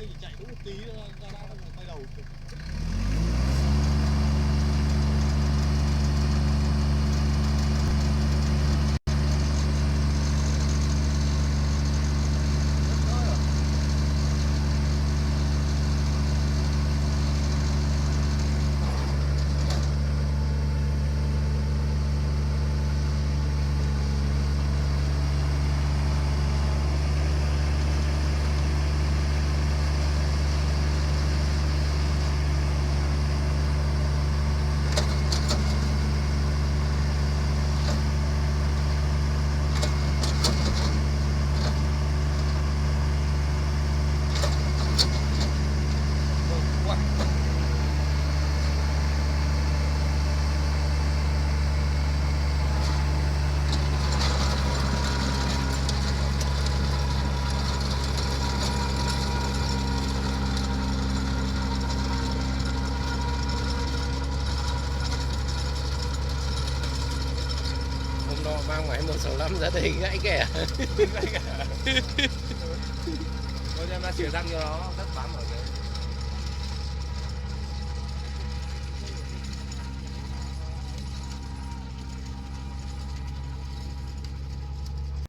khi chạy đúng một tí ra đã quay đầu. Mang máy 165 ra đây gãy kẻ. Tôi đem ra chìa răng cho nó, đất bám ở